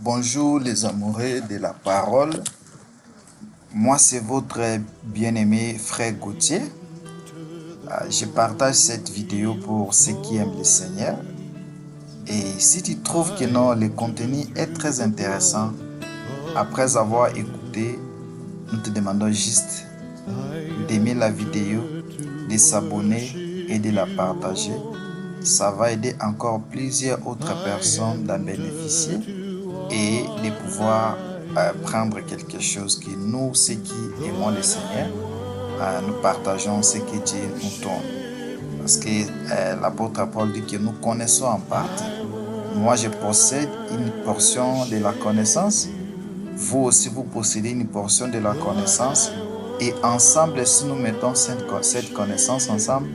Bonjour les amoureux de la parole. Moi, c'est votre bien-aimé frère Gauthier. Je partage cette vidéo pour ceux qui aiment le Seigneur. Et si tu trouves que non, le contenu est très intéressant, après avoir écouté, nous te demandons juste d'aimer la vidéo, de s'abonner et de la partager. Ça va aider encore plusieurs autres personnes d'en bénéficier et de pouvoir prendre quelque chose que nous, ceux qui aimons le Seigneur, nous partageons ce que Dieu nous donne. Parce que l'apôtre Paul dit que nous connaissons en partie. Moi, je possède une portion de la connaissance. Vous aussi, vous possédez une portion de la connaissance. Et ensemble, si nous mettons cette connaissance ensemble,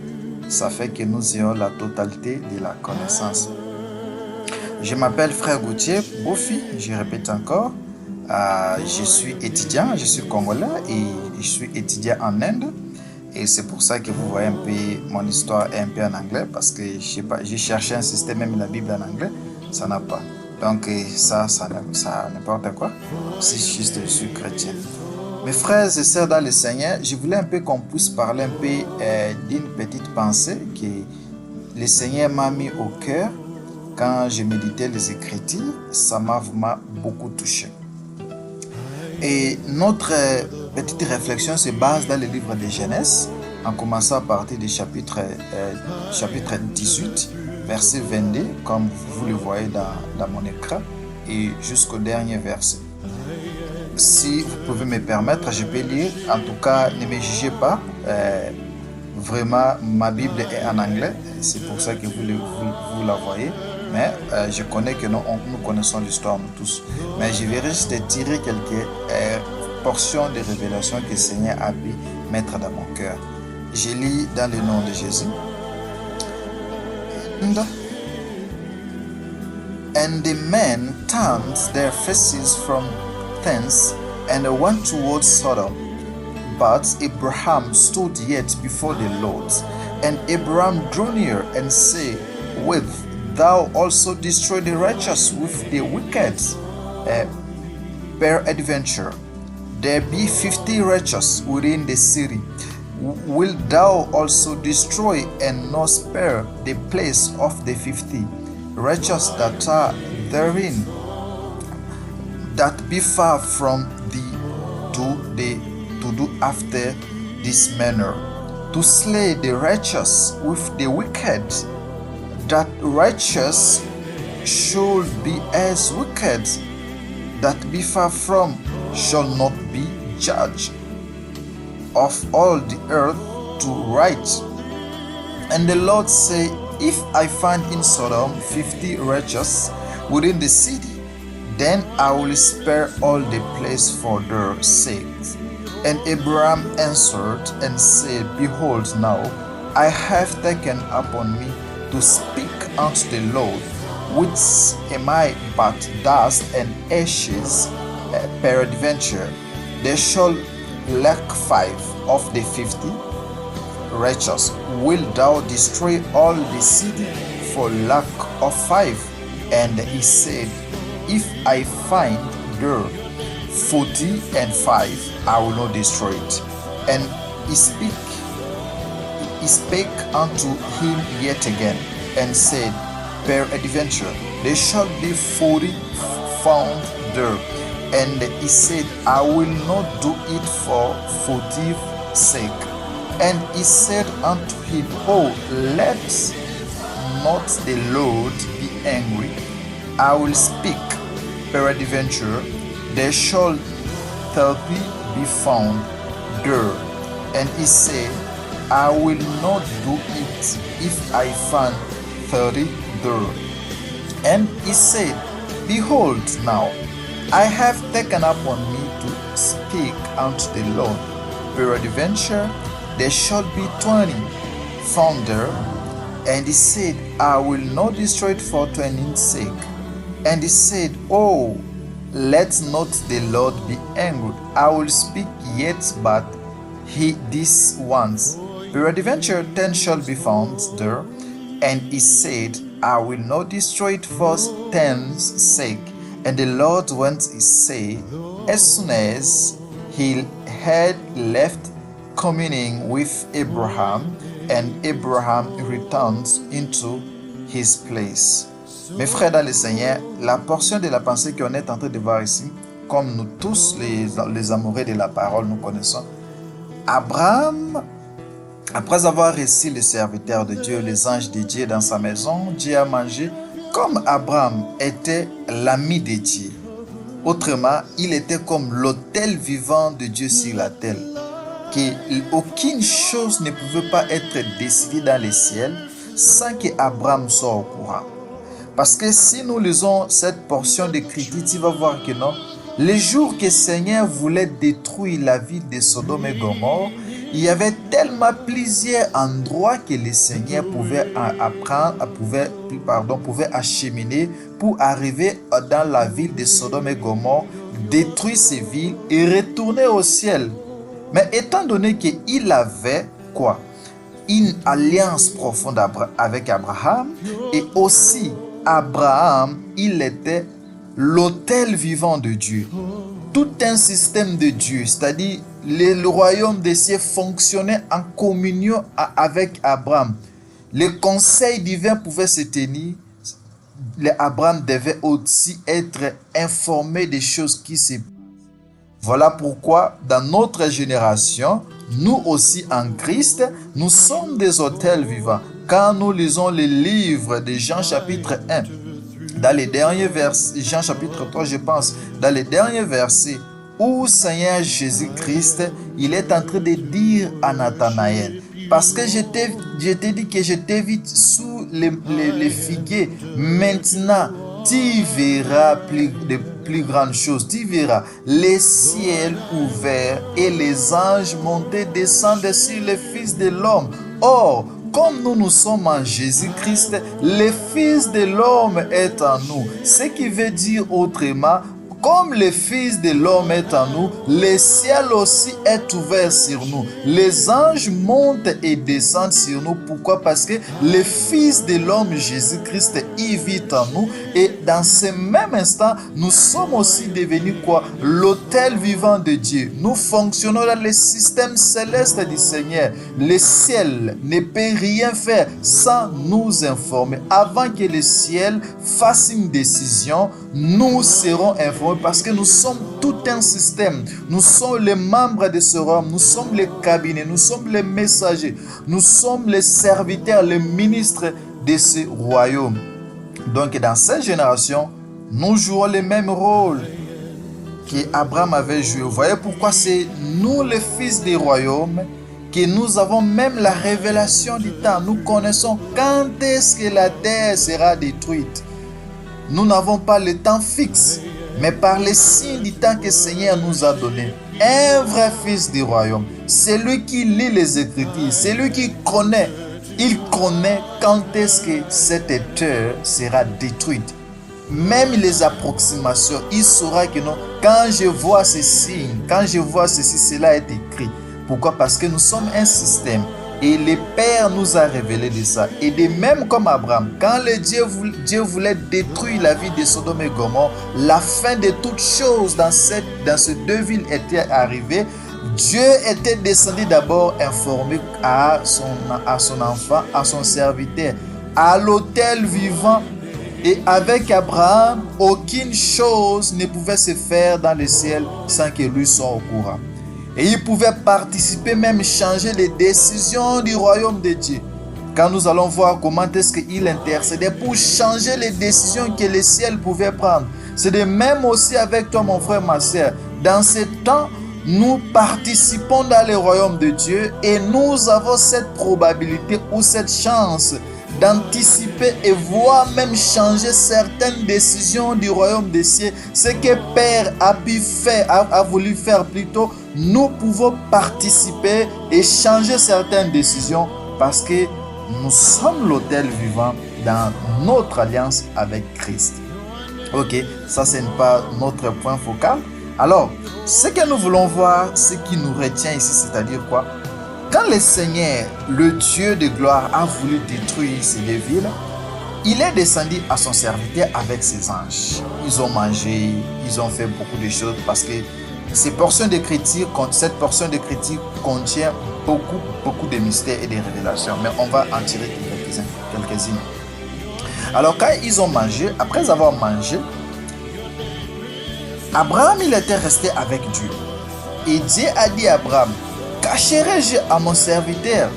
ça fait que nous ayons la totalité de la connaissance. Je m'appelle frère Gauthier Bofi, je répète encore. Je suis étudiant, je suis congolais et je suis étudiant en Inde. Et c'est pour ça que vous voyez un peu mon histoire est un peu en anglais parce que j'ai cherché un système, même la Bible en anglais, ça n'a pas. Donc ça n'importe quoi. C'est juste je suis chrétien. Mes frères et sœurs dans le Seigneur, je voulais un peu qu'on puisse parler un peu d'une petite pensée que le Seigneur m'a mis au cœur quand je méditais les Écritures. Ça m'a vraiment beaucoup touché. Et notre petite réflexion se base dans le livre de Genèse, en commençant à partir du chapitre 18, verset 22, comme vous le voyez dans mon écran, et jusqu'au dernier verset. Si vous pouvez me permettre, je peux lire. En tout cas, ne me jugez pas. Vraiment, ma Bible est en anglais. C'est pour ça que vous la voyez. Mais je connais que nous connaissons l'histoire, nous tous. Mais je vais juste tirer quelques portions de révélations que le Seigneur a pu mettre dans mon cœur. Je lis dans le nom de Jésus. And the men turned their faces from thence and went towards Sodom. But Abraham stood yet before the Lord. And Abraham drew near and said, Wilt thou also destroy the righteous with the wicked? Peradventure, there be 50 righteous within the city. Wilt thou also destroy and not spare the place of the 50 righteous that are therein, that be far from thee, to do after this manner, to slay the righteous with the wicked, that righteous should be as wicked, that be far from shall not be judged of all the earth to right. And the Lord said, If I find in Sodom 50 righteous within the city, then I will spare all the place for their sakes. And Abraham answered and said, Behold, now I have taken upon me to speak unto the Lord, which am I but dust and ashes? Peradventure, there shall lack 5 of the 50 righteous. Wilt thou destroy all the city for lack of 5? And he said, If I find there 45, I will not destroy it. And he spake unto him yet again, and said, Peradventure, there shall be 40 found there. And he said, I will not do it for 40's sake. And he said unto him, Oh, let not the Lord be angry. I will speak. Peradventure, there shall 30 be found there. And he said, I will not do it if I find 30 there. And he said, Behold, now I have taken upon me to speak unto the Lord. Peradventure, there shall be 20 found there. And he said, I will not destroy it for 20's sake. And he said, Oh, let not the Lord be angry. I will speak yet but this once. Peradventure 10 shall be found there. And he said, I will not destroy it for 10's sake. And the Lord went to say, as soon as he had left communing with Abraham, and Abraham returns into his place. Mes frères dans le Seigneur, la portion de la pensée qu'on est en train de voir ici, comme nous tous les amoureux de la parole, nous connaissons, Abraham, après avoir reçu les serviteurs de Dieu, les anges de Dieu dans sa maison, Dieu a mangé. Comme Abraham était l'ami de Dieu, autrement, il était comme l'autel vivant de Dieu sur la terre, qu'aucune chose ne pouvait pas être décidée dans les ciels sans que Abraham soit au courant. Parce que si nous lisons cette portion d'écriture, tu vas voir que non, les jours que le Seigneur voulait détruire la ville de Sodome et Gomorrhe, il y avait tellement plusieurs endroits que le Seigneur pouvait acheminer pour arriver dans la ville de Sodome et Gomorrhe, détruire ces villes et retourner au ciel. Mais étant donné qu'il avait quoi? Une alliance profonde avec Abraham, et aussi Abraham, il était l'autel vivant de Dieu. Tout un système de Dieu, c'est-à-dire le royaume des cieux fonctionnait en communion avec Abraham. Le conseil divin pouvait se tenir. Abraham devait aussi être informé des choses qui se passent. Voilà pourquoi dans notre génération, nous aussi en Christ, nous sommes des autels vivants. Quand nous lisons les livres de Jean chapitre 1, dans les derniers versets, Jean chapitre 3 je pense, dans les derniers versets, où Seigneur Jésus-Christ, il est en train de dire à Nathanaël, parce que je t'ai dit que je t'ai sous les figuiers, maintenant tu verras de plus grandes choses, tu verras les ciels ouverts et les anges monter descendre sur le Fils de l'homme. Or, comme nous sommes en Jésus-Christ, le Fils de l'homme est en nous. Ce qui veut dire autrement, comme le Fils de l'homme est en nous, le ciel aussi est ouvert sur nous. Les anges montent et descendent sur nous. Pourquoi? Parce que le Fils de l'homme, Jésus-Christ, y vit en nous. Et dans ce même instant, nous sommes aussi devenus quoi? L'autel vivant de Dieu. Nous fonctionnons dans le système céleste du Seigneur. Le ciel ne peut rien faire sans nous informer. Avant que le ciel fasse une décision, nous serons informés parce que nous sommes tout un système. Nous sommes les membres de ce royaume, nous sommes les cabinets, nous sommes les messagers, nous sommes les serviteurs, les ministres de ce royaume. Donc dans cette génération, nous jouons le même rôle qu'Abraham avait joué. Vous voyez pourquoi c'est nous les fils du royaume que nous avons même la révélation du temps. Nous connaissons quand est-ce que la terre sera détruite. Nous n'avons pas le temps fixe, mais par les signes du temps que le Seigneur nous a donné. Un vrai fils du royaume, c'est lui qui lit les Écritures, c'est lui qui connaît. Il connaît quand est-ce que cette terre sera détruite. Même les approximations, il saura que non, quand je vois ces signes, quand je vois ceci, cela est écrit. Pourquoi? Parce que nous sommes un système. Et le Père nous a révélé de ça. Et de même comme Abraham, quand Dieu voulait détruire la ville de Sodome et Gomorrhe, la fin de toutes choses dans ces deux villes était arrivée. Dieu était descendu d'abord informer à son enfant, à son serviteur, à l'autel vivant. Et avec Abraham, aucune chose ne pouvait se faire dans le ciel sans que lui soit au courant. Et il pouvait participer, même changer les décisions du royaume de Dieu. Quand nous allons voir comment est-ce qu'il intercédait pour changer les décisions que le ciel pouvait prendre. C'est de même aussi avec toi, mon frère, ma soeur. Dans ce temps, nous participons dans le royaume de Dieu et nous avons cette probabilité ou cette chance d'anticiper et voire même changer certaines décisions du royaume des cieux. Ce que Père a voulu faire plus tôt, nous pouvons participer et changer certaines décisions parce que nous sommes l'autel vivant dans notre alliance avec Christ. Ok, ça c'est pas notre point focal. Alors, ce que nous voulons voir, ce qui nous retient ici, c'est-à-dire quoi? Quand le Seigneur, le Dieu de gloire, a voulu détruire ces deux villes, il est descendu à son serviteur avec ses anges. Ils ont mangé, ils ont fait beaucoup de choses parce que cette portion d'écriture contient beaucoup de mystères et de révélations. Mais on va en tirer quelques-unes. Alors quand ils ont mangé, après avoir mangé, Abraham, il était resté avec Dieu. Et Dieu a dit à Abraham, cacherai-je à mon serviteur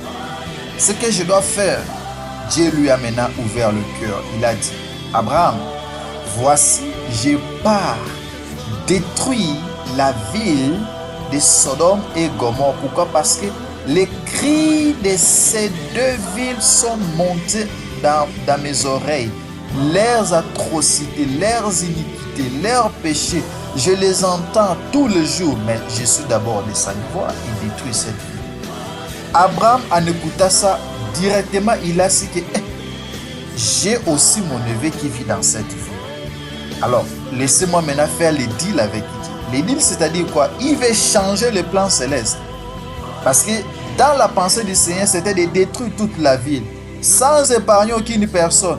ce que je dois faire? Dieu lui a maintenant ouvert le cœur. Il a dit, Abraham, voici, je pars détruire la ville de Sodome et Gomorrhe. Pourquoi? Parce que les cris de ces deux villes sont montés dans mes oreilles. Leurs atrocités, leurs iniquités, leurs péchés, je les entends tous les jours. Mais je suis d'abord descendu voir et détruire cette ville. Abraham, en écoutant ça, directement, il a dit que j'ai aussi mon neveu qui vit dans cette ville. Alors, laissez-moi maintenant faire les deals avec Dieu. Les deals, c'est-à-dire quoi? Il veut changer le plan céleste. Parce que dans la pensée du Seigneur, c'était de détruire toute la ville, sans épargner aucune personne.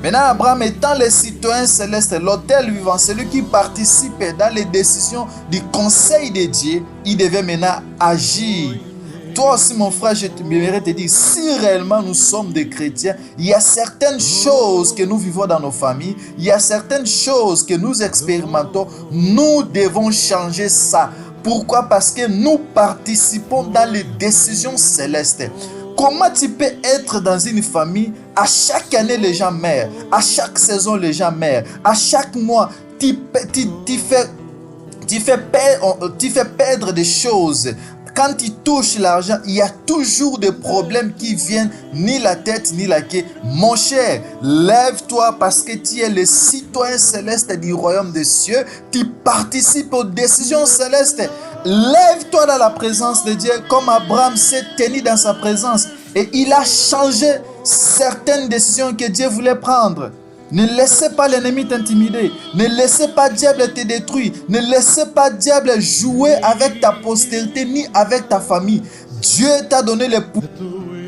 Maintenant, Abraham étant le citoyen céleste, l'autel vivant, celui qui participe dans les décisions du conseil de Dieu, il devait maintenant agir. Toi aussi, mon frère, je voudrais te dire, si réellement nous sommes des chrétiens, il y a certaines choses que nous vivons dans nos familles, il y a certaines choses que nous expérimentons, nous devons changer ça. Pourquoi? Parce que nous participons dans les décisions célestes. Comment tu peux être dans une famille, à chaque année les gens meurent, à chaque saison les gens meurent, à chaque mois tu fais perdre des choses. Quand tu touches l'argent, il y a toujours des problèmes qui viennent, ni la tête, ni la queue. Mon cher, lève-toi parce que tu es le citoyen céleste du royaume des cieux. Tu participes aux décisions célestes. Lève-toi dans la présence de Dieu comme Abraham s'est tenu dans sa présence. Et il a changé certaines décisions que Dieu voulait prendre. Ne laissez pas l'ennemi t'intimider. Ne laissez pas le diable te détruire. Ne laissez pas le diable jouer avec ta postérité ni avec ta famille. Dieu t'a donné le pouvoir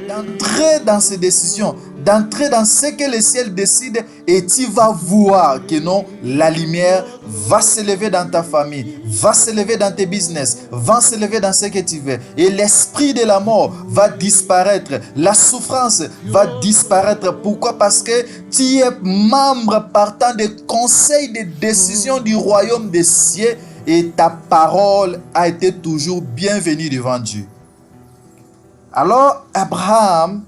d'entrer dans ces décisions, d'entrer dans ce que le ciel décide et tu vas voir que non, la lumière va s'élever dans ta famille, va s'élever dans tes business, va s'élever dans ce que tu veux. Et l'esprit de la mort va disparaître, la souffrance va disparaître. Pourquoi? Parce que tu es membre partant des conseils de décision du royaume des cieux et ta parole a été toujours bienvenue devant Dieu. Alors, Abraham,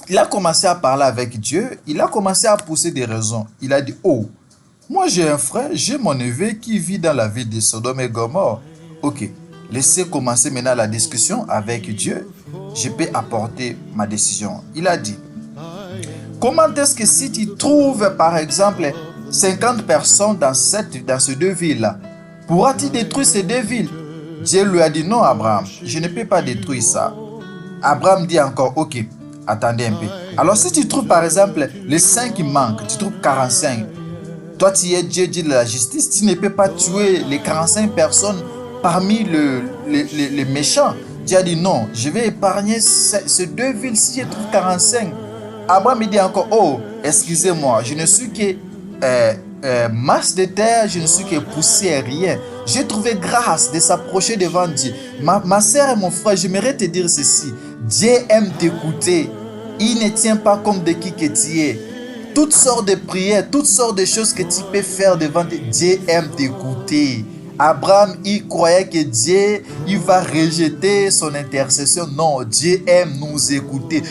il a commencé à parler avec Dieu, il a commencé à pousser des raisons. Il a dit, oh, moi j'ai un frère, j'ai mon neveu qui vit dans la ville de Sodome et Gomorrhe. Ok, laissez commencer maintenant la discussion avec Dieu. Je peux apporter ma décision. Il a dit, comment est-ce que si tu trouves par exemple 50 personnes dans ces deux villes-là, pourras-tu détruire ces deux villes? Dieu lui a dit, non Abraham, je ne peux pas détruire ça. Abraham dit encore, ok, attendez un peu. Alors si tu trouves par exemple les 5 qui manquent, tu trouves 45. Toi tu es Dieu de la justice, tu ne peux pas tuer les 45 personnes parmi les méchants. Dieu a dit non, je vais épargner ces deux villes si je trouve 45. Abraham dit encore, oh, excusez-moi, je ne suis que masse de terre, je ne suis que poussière, rien. J'ai trouvé grâce de s'approcher devant Dieu. Ma sœur et mon frère, j'aimerais te dire ceci. Dieu aime t'écouter. Il ne tient pas comme de qui que tu es. Toutes sortes de prières, toutes sortes de choses que tu peux faire devant Dieu. Dieu aime t'écouter. Abraham, il croyait que Dieu, il va rejeter son intercession. Non, Dieu aime nous écouter.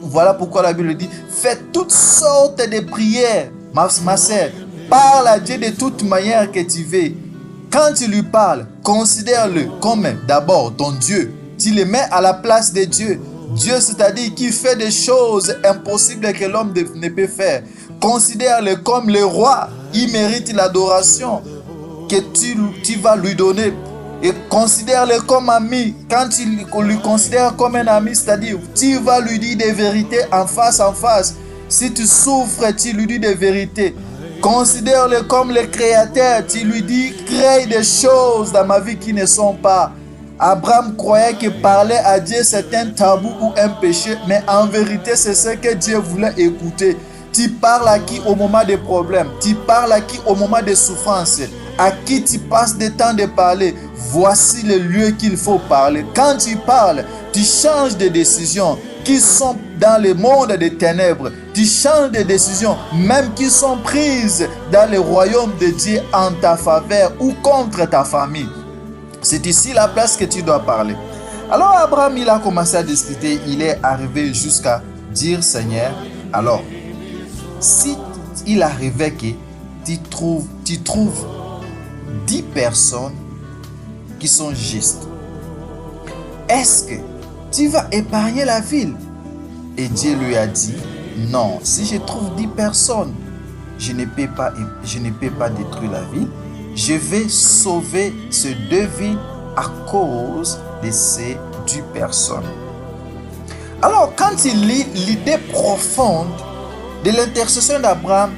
Voilà pourquoi la Bible dit, faites toutes sortes de prières. Ma sœur, parle à Dieu de toute manière que tu veux. Quand tu lui parles, considère-le comme d'abord ton Dieu. Tu le mets à la place de Dieu. Dieu, c'est-à-dire qui fait des choses impossibles que l'homme ne peut faire. Considère-le comme le roi. Il mérite l'adoration que tu vas lui donner. Et considère-le comme ami. Quand tu lui considères comme un ami, c'est-à-dire tu vas lui dire des vérités en face. Si tu souffres, tu lui dis des vérités. Considère-le comme le créateur. Tu lui dis, crée des choses dans ma vie qui ne sont pas. Abraham croyait que parler à Dieu c'est un tabou ou un péché. Mais en vérité, c'est ce que Dieu voulait écouter. Tu parles à qui au moment des problèmes? Tu parles à qui au moment des souffrances? À qui tu passes le temps de parler? Voici le lieu qu'il faut parler. Quand tu parles, tu changes de décisions qui sont dans le monde des ténèbres. Tu changes de décisions, même qui sont prises dans le royaume de Dieu en ta faveur ou contre ta famille. C'est ici la place que tu dois parler. Alors Abraham, il a commencé à discuter. Il est arrivé jusqu'à dire, Seigneur, alors, si il arrivait que tu trouves 10 personnes qui sont justes, est-ce que tu vas épargner la ville? Et Dieu lui a dit, non, si je trouve 10 personnes, je ne peux pas détruire la ville. Je vais sauver ces 2 villes à cause de ces 10 personnes. Alors, quand il lit l'idée profonde de l'intercession d'Abraham,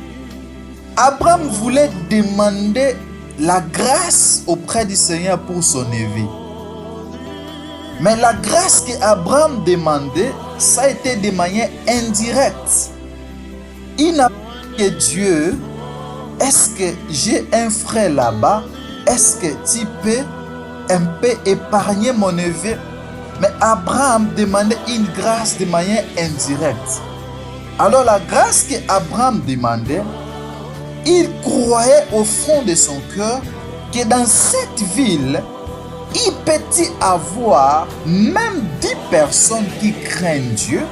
Abraham voulait demander la grâce auprès du Seigneur pour son neveu. Mais la grâce qu'Abraham demandait, ça a été de manière indirecte. Il n'a pas dit que Dieu, est-ce que j'ai un frère là-bas? Est-ce que tu peux un peu épargner mon neveu? Mais Abraham demandait une grâce de manière indirecte. Alors la grâce qu'Abraham demandait, il croyait au fond de son cœur que dans cette ville, il peut y avoir même 10 personnes qui craignent Dieu.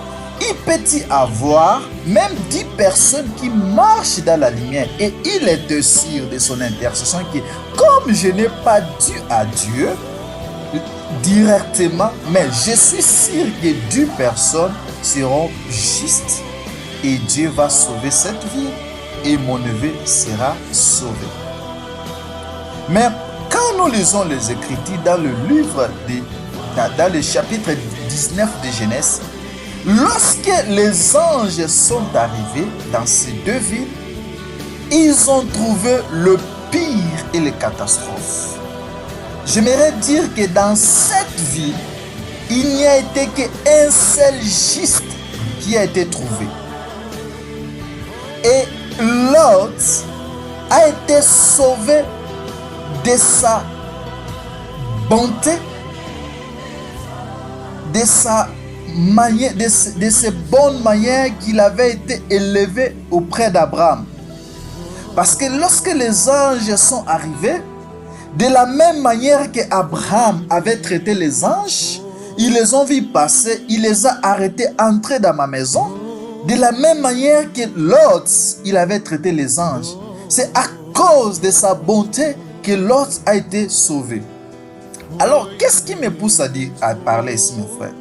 Il peut y avoir même 10 personnes qui marchent dans la lumière. Et il était sûr de son intercession que comme je n'ai pas dit à Dieu directement, mais je suis sûr que 10 personnes seront justes et Dieu va sauver cette ville et mon neveu sera sauvé. Mais quand nous lisons les Écritures dans le livre, dans le chapitre 19 de Genèse, lorsque les anges sont arrivés dans ces 2 villes, ils ont trouvé le pire et les catastrophes. J'aimerais dire que dans cette ville, il n'y a été qu'un seul juste qui a été trouvé. Et Lot a été sauvé de sa bonté, de ses bonnes manières qu'il avait été élevé auprès d'Abraham. Parce que lorsque les anges sont arrivés, de la même manière qu'Abraham avait traité les anges, ils les ont vus passer, il les a arrêtés, entrer dans ma maison. De la même manière que Lot, il avait traité les anges. C'est à cause de sa bonté que Lot a été sauvé. Alors, qu'est-ce qui me pousse à parler ici, mes frères?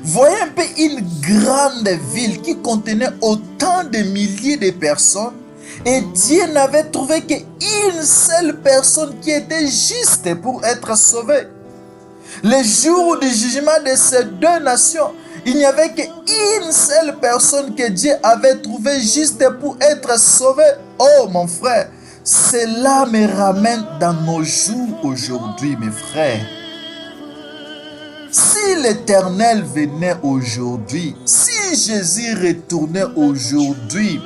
Voyez un peu une grande ville qui contenait autant de milliers de personnes et Dieu n'avait trouvé qu'une seule personne qui était juste pour être sauvée. Le jour du jugement de ces 2 nations, il n'y avait qu'une seule personne que Dieu avait trouvé juste pour être sauvé. Oh mon frère, cela me ramène dans nos jours aujourd'hui, mes frères. Si l'Éternel venait aujourd'hui, si Jésus retournait aujourd'hui,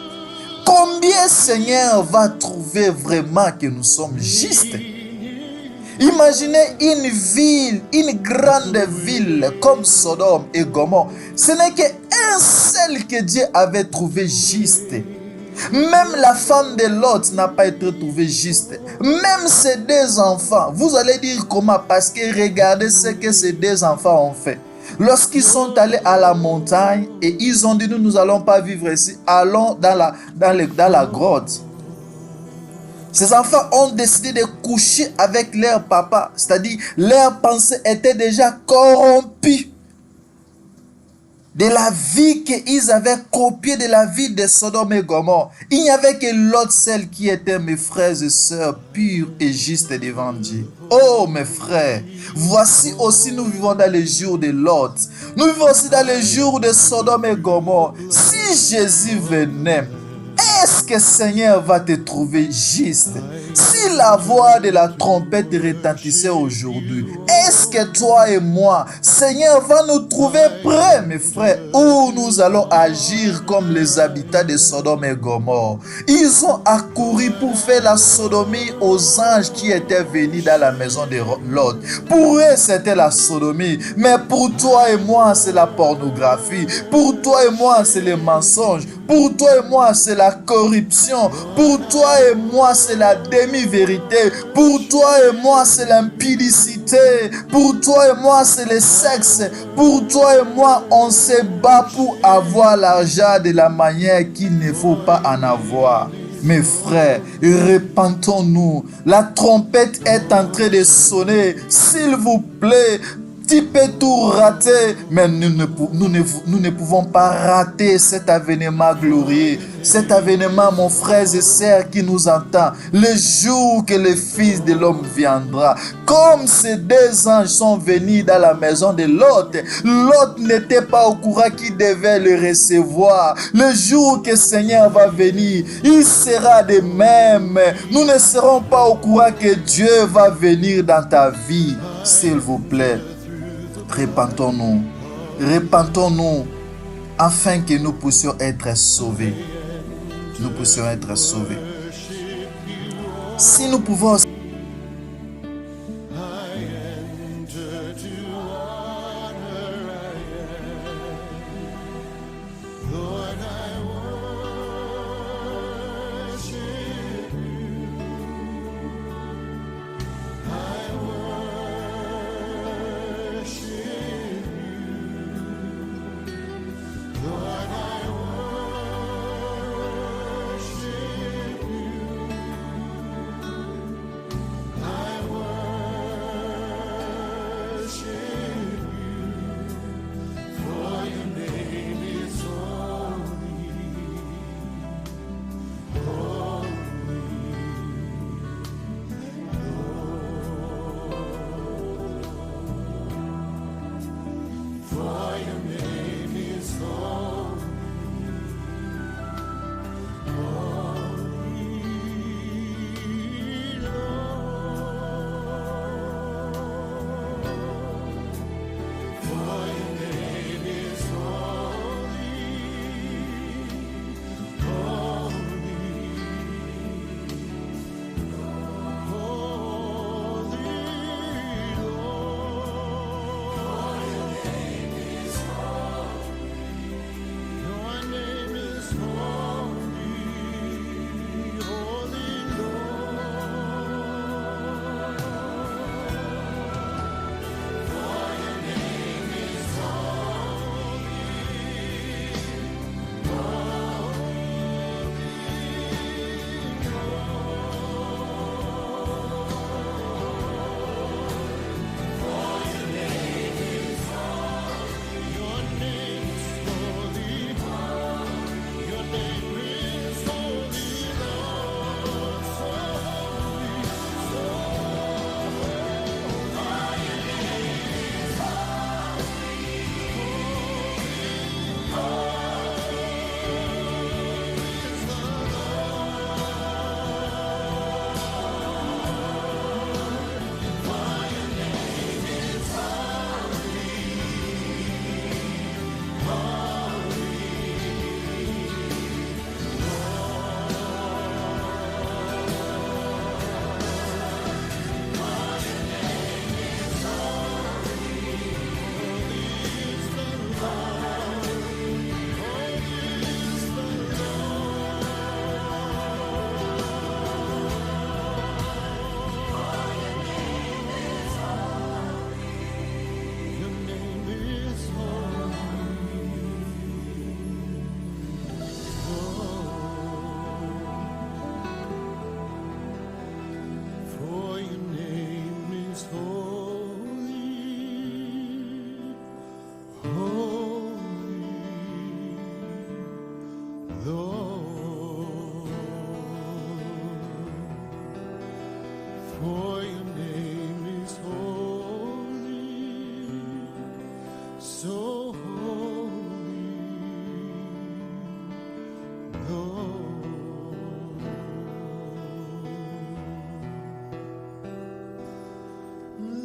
combien Seigneur va trouver vraiment que nous sommes justes? Imaginez une ville, une grande ville comme Sodome et Gomorrhe. Ce n'est qu'un seul que Dieu avait trouvé juste. Même la femme de Lot n'a pas été trouvée juste. Même ses 2 enfants. Vous allez dire comment? Parce que regardez ce que ces 2 enfants ont fait. Lorsqu'ils sont allés à la montagne et ils ont dit nous n'allons pas vivre ici, allons dans la grotte. Ces enfants ont décidé de coucher avec leur papa, c'est-à-dire leurs pensées étaient déjà corrompues de la vie qu'ils avaient copiée de la vie de Sodome et Gomorrhe. Il n'y avait que Lot seul qui était, mes frères et sœurs, purs et justes devant Dieu. Oh mes frères, voici aussi nous vivons dans les jours de Lot. Nous vivons aussi dans les jours de Sodome et Gomorrhe. Si Jésus venait, est-ce que Seigneur va te trouver juste? Si la voix de la trompette retentissait aujourd'hui, est-ce lorsque toi et moi, Seigneur, va nous trouver prêts, mes frères, où nous allons agir comme les habitants de Sodome et Gomorrhe. Ils ont accouru pour faire la sodomie aux anges qui étaient venus dans la maison de Lot. Pour eux, c'était la sodomie, mais pour toi et moi, c'est la pornographie. Pour toi et moi, c'est les mensonges. Pour toi et moi, c'est la corruption. Pour toi et moi, c'est la demi-vérité. Pour toi et moi, c'est l'impudicité. Pour toi et moi, c'est le sexe. Pour toi et moi, on se bat pour avoir l'argent de la manière qu'il ne faut pas en avoir. Mes frères, repentons-nous. La trompette est en train de sonner. S'il vous plaît, tu peux tout rater, mais nous ne pouvons pas rater cet avènement glorieux. Cet avènement, mon frère et sœur qui nous entend, le jour que le Fils de l'homme viendra. Comme ces deux anges sont venus dans la maison de Lot, Lot n'était pas au courant qu'il devait le recevoir. Le jour que le Seigneur va venir, il sera de même. Nous ne serons pas au courant que Dieu va venir dans ta vie. S'il vous plaît, repentons-nous. Repentons-nous afin que nous puissions être sauvés. Nous puissions être sauvés. Si nous pouvons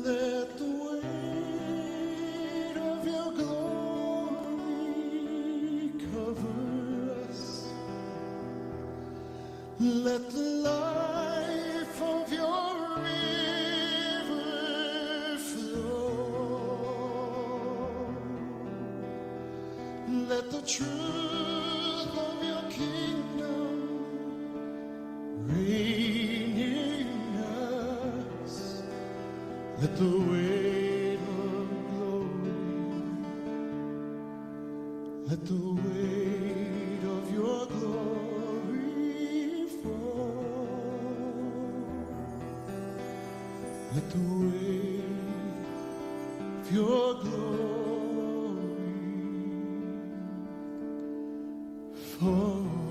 Let the way Let the life of your river flow. Let the truth of your kingdom reign in us. Let the weight of glory, let the weight of your glory fall. Let the weight of your glory fall.